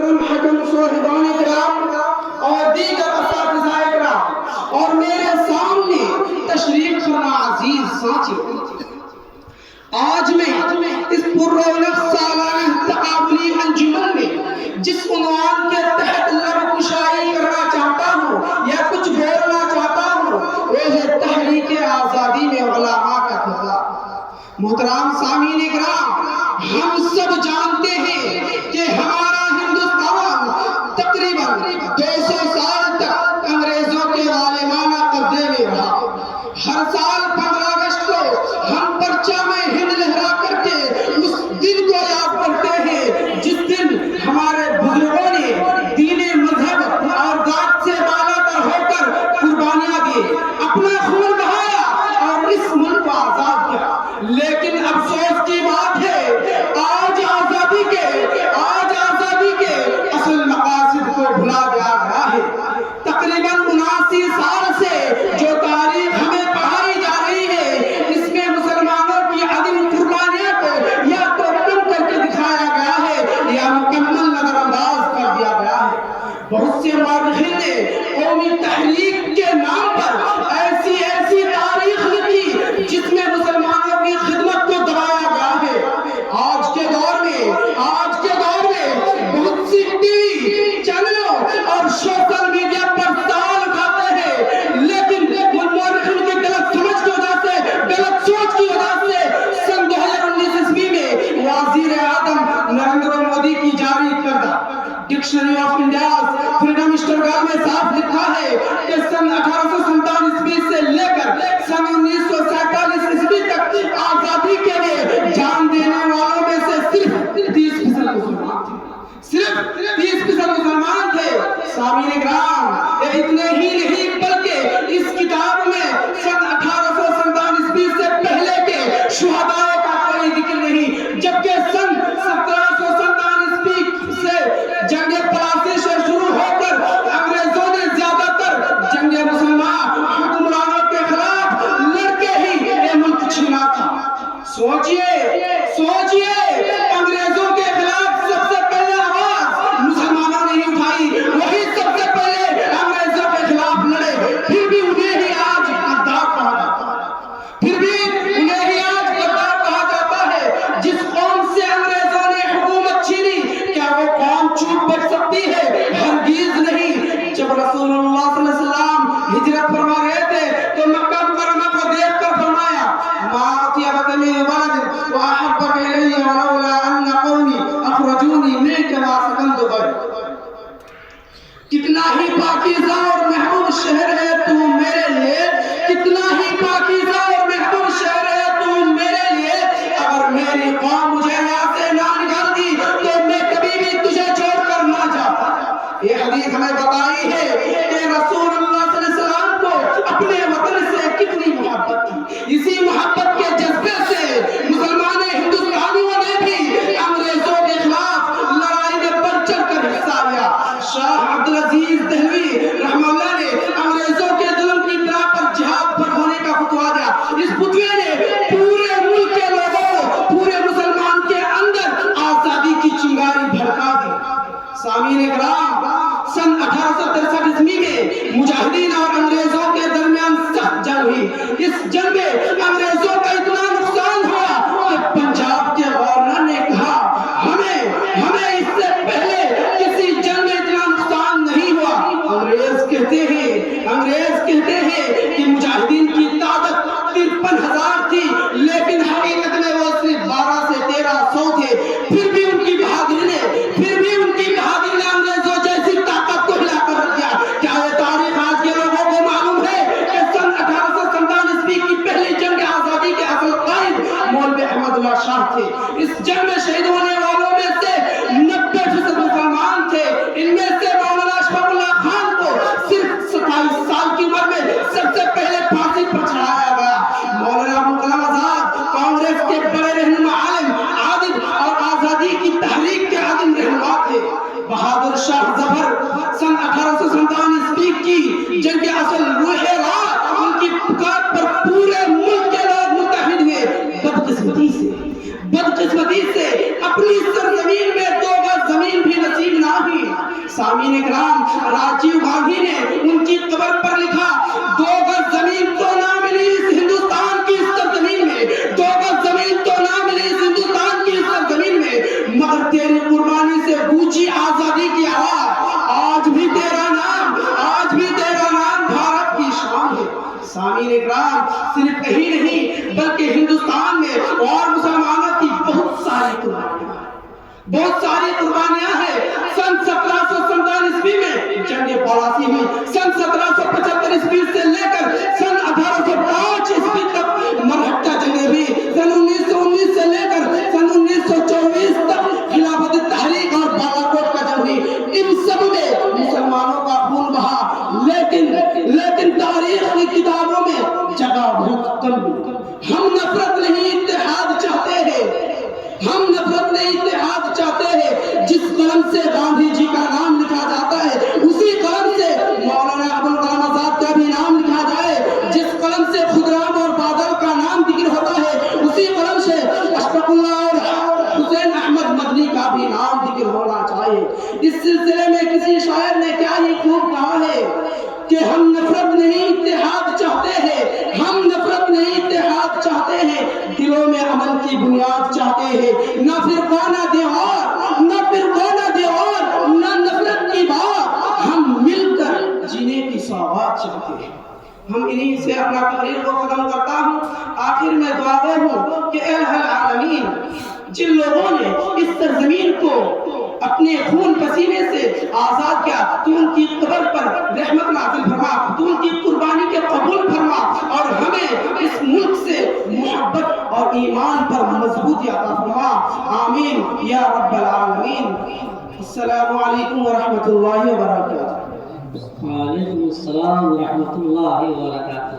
حکم صاحبان کرام اور دیگر اساتذہ کرام اور میرے سامنے تشریف فرما عزیز ساتھی، آج میں اس پررونق سالانہ تقابلی انجمن میں جس عنوان کے تحت لب کشائی کرنا چاہتا ہوں یا کچھ بولنا چاہتا ہوں وہ ہے تحریک آزادی میں علماء کا کردار۔ محترم سامعین کرام، ہم سب جانتے ہیں کہ ہمارا ہندوستان تقریباً 200 سال تک انگریزوں کے ظالمانہ قبضے میں رہا۔ ہر سال 15 اگست کو ہم پرچم ہند لہرا کر کے اس دن کو یاد کرتے ہیں جس دن ہمارے بزرگوں نے دین، مذہب اور ذات سے بالا تر ہو کر قربانیاں دی، اپنا خون بہایا اور اس ملک کو آزاد کیا۔ لیکن افسوس کی بات ہے آج آزادی کے اصل مقاصد کو بھلا دیا گیا ہے۔ تقریباً 79 سال سے جو تاریخ ہمیں پڑھائی جا رہی ہے اس میں مسلمانوں کی عظیم قربانیوں کو یا تو کم کر کے دکھایا گیا ہے یا مکمل نظر انداز کر دیا گیا ہے۔ بہت سے مورخین نے قومی تحریک کے نام پر ایسی تاریخ لکھی جس میں مسلمانوں کی خدمت کو دبایا گیا ہے۔ آج کے دور میں بہت سی ٹی وی چینلوں اور سوشل میڈیا پر سوال اٹھاتے ہیں، لیکن مورخین کی غلط سمجھ کی وجہ سے، غلط سوچ کی وجہ سے سن 2019 عیسوی میں وزیر اعظم نریندر مودی کی جاری کردہ dictionary of India's freedom struggle میں صاف لکھا ہے کہ سن 1857 عیسوی سے لے کر سن 1947 عیسوی تک آزادی کے لیے جان دینے والوں میں سے صرف 30% مسلمان تھے۔ صرف 30% مسلمان تھے۔ سامعین کرام، اتنے ہی نہیں بلکہ اس کتاب میں سن 1857 عیسوی سے پہلے کے شہداء کا کوئی ذکر نہیں، جبکہ سن 1757 عیسوی سے جنگ پلاسی سے شروع ہو کر انگریزوں نے زیادہ تر جنگ مسلمان حکمرانوں کے خلاف لڑ کے ہی یہ ملک چھینا تھا۔ سوچئے انگریزوں کے خلاف سب سے پہلے آواز مسلمانوں نے ہی اٹھائی، وہی سب سے پہلے انگریزوں کے خلاف لڑے، پھر بھی انہیں ہی آج غدار کہا جاتا ہے۔ جس قوم سے انگریزوں نے حکومت چھینی کیا وہ قوم چوپ بیٹھ سکتی ہے؟ ہرگز نہیں۔ جب رسول اللہ صلی اللہ علیہ وسلم ہجرت فرما رہے تھے تو مکہ مکرمہ کو دیکھ کر فرمایا ما اطیبک من ولد واحبک الی ولولا ان قومی اخرجونی منک ما سکنت غیر۔ کتنا ہی پاکیزہ اور محبوب شہر ہے تو میرے لیے، کتنا ہی پاکیزہ اور محبوب شہر ہے تو میرے لیے، اگر میری قوم مجھے یہاں سے نہ نکال دی تو میں کبھی بھی تجھے چھوڑ کر نہ جاتا۔ یہ حدیث ہمیں بتائی ہے کہ رسول اللہ صلی اللہ علیہ وسلم کو اپنے وطن سے کتنی محبت تھی۔ اسی محبت کے جذبے سے مسلمان ہندوستانیوں نے بھی انگریزوں کے خلاف لڑائی میں بڑھ چڑھ کر حصہ لیا۔ شاہ عبدالعزیز دہلوی رحمہ اللہ نے انگریزوں کے ظلم کی بنا پر جہاد پر ہونے کا فتویٰ دیا۔ اس فتوے نے پورے ملک کے لوگوں کو، پورے مسلمان کے اندر آزادی کی چنگاری بھڑکا دی۔ سامعین کرام، سن 1863 عیسوی میں مجاہدین اور انگریزوں کے درمیان سخت جنگ ہوئی۔ اس جنگ میں انگریزوں کا اتنا نقصان ہوا کہ پنجاب کے گورنر نے کہا ہمیں اس سے پہلے کسی جنگ میں اتنا نقصان نہیں ہوا۔ انگریز کہتے ہیں کہ مجاہدین کی تعداد 53,000 تھی، لیکن حقیقت میں وہ صرف 12 سے 1300 تھے۔ پھر بھی ان کی بہادری نے انگریزوں جیسی طاقت کو ہلا کر رکھ دیا۔ کیا یہ تاریخ آج کے لوگوں کو معلوم ہے کہ سن 1857 عیسوی کی پہلی جنگ آزادی کے اصل سامعین کرام، راجیو گاندھی نے ان کی قبر پر لکھا 2 گز زمین تو نہ ملی اس ہندوستان کی اس سرزمین میں، 2 گز زمین تو نہ ملی اس ہندوستان کی اس سرزمین میں، مگر تیری قربانی سے گونجی آزادی کی آواز، آج بھی تیرا نام بھارت کی شان ہے۔ سامعین اکرام، صرف یہی نہیں بلکہ ہندوستان میں اور مسلمانوں کی بہت ساری قربانیاں ہیں۔ سن 1747 عیسوی میں جنگ پالاسی ہوئی، سن 1775 عیسوی سے لے کر سن 1805 عیسوی تک مرہٹہ جنگیں ہوئی، سن 1919 سے لے کر سن 1924 تک خلافت تحریک اور بالاکوٹ کا جنگ ہوئی۔ ان سب میں مسلمانوں کا خون بہا، لیکن تاریخ کی کتابوں میں جگہ بہت کم ملی۔ ہم نفرت نہیں اتحاد چاہتے ہیں، ہم نفرت نہیں اتحاد چاہتے ہیں۔ جس قلم سے گاندھی جی کا نام لکھا جاتا ہے اسی قلم سے مولانا ابوالکلام آزاد کا بھی نام لکھا جائے، جس قلم سے خدرام اور بادل کا نام ذکر ہوتا ہے اسی قلم سے اشفاق اللہ اور حسین احمد مدنی کا بھی نام ذکر ہونا چاہیے۔ اس سلسلے میں کسی شاعر نے کیا ہی خوب کہا ہے کہ ہم نفرت نہیں اتحاد چاہتے ہیں، ہم نفرت نہیں اتحاد چاہتے ہیں، دلوں میں امن کی بنیاد چاہتے ہیں، نہ فرقانہ دیوار، نہ فرقانہ دیوار، نہ نفرت کی بات، ہم مل کر جینے کی سوغات چاہتے ہیں۔ ہم انہی سے اپنا تقریر کو ختم کرتا ہوں۔ آخر میں دعا گو ہوں کہ اے الہ العالمین، جن لوگوں نے اس سرزمین کو اپنے خون پسینے سے آزاد کیا، تو ان کی قبر پر رحمت نازل فرما، تو ان کی قربانی کے قبول فرما، اور ہمیں اس ملک سے محبت اور ایمان پر مضبوطی عطا فرما، آمین یا رب العالمین۔ السلام علیکم ورحمۃ اللہ وبرکاتہ۔ وعلیکم السلام ورحمۃ اللہ وبرکاتہ۔